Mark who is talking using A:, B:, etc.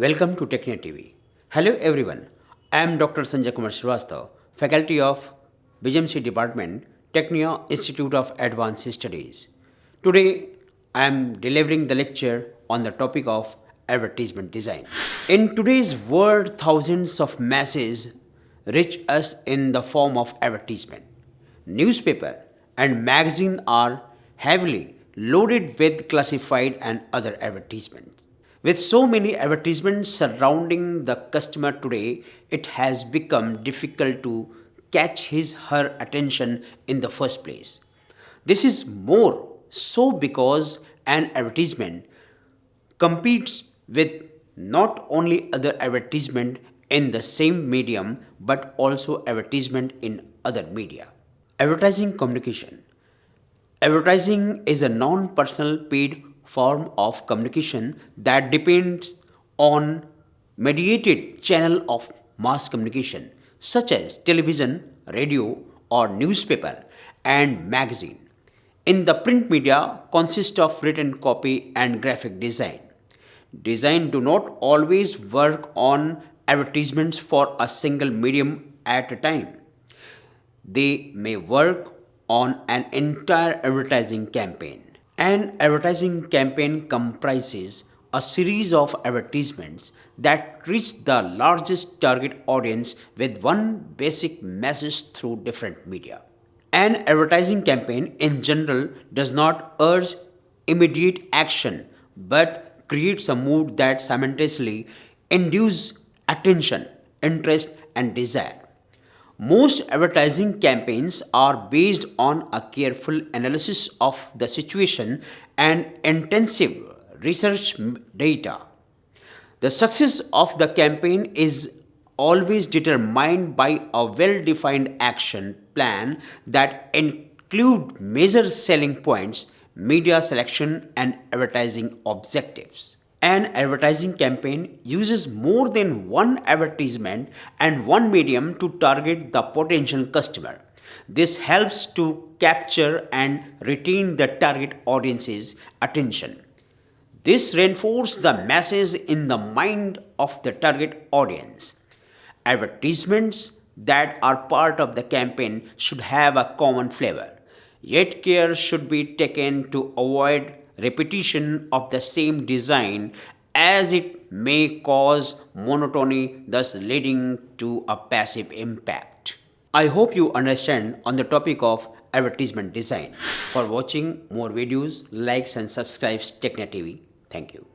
A: Welcome to Technia TV. Hello everyone. I am Dr. Sanjay Kumar Srivastav, faculty of BGMC Department, Technia Institute of Advanced Studies. Today I am delivering the lecture on the topic of advertisement design. In today's world, thousands of messages reach us in the form of advertisement. Newspaper and magazine are heavily loaded with classified and other advertisements. With so many advertisements surrounding the customer today, it has become difficult to catch her attention in the first place. This is more so because an advertisement competes with not only other advertisement in the same medium but also advertisement in other media. Advertising communication. Advertising is a non personal paid form of communication that depends on mediated channel of mass communication such as television, radio or newspaper and magazine. In the print media consists of written copy and graphic design. Design do not always work on advertisements for a single medium at a time. They may work on an entire advertising campaign. An advertising campaign comprises a series of advertisements that reach the largest target audience with one basic message through different media. An advertising campaign in general does not urge immediate action but creates a mood that simultaneously induces attention, interest, and desire. Most advertising campaigns are based on a careful analysis of the situation and intensive research data. The success of the campaign is always determined by a well-defined action plan that include major selling points, media selection and advertising objectives. An advertising campaign uses more than one advertisement and one medium to target the potential customer. This helps to capture and retain the target audience's attention. This reinforces the message in the mind of the target audience. Advertisements that are part of the campaign should have a common flavor, yet care should be taken to avoid repetition of the same design as it may cause monotony, thus leading to a passive impact. I hope you understand on the topic of advertisement design. For watching more videos, likes and subscribe Technia TV. Thank you.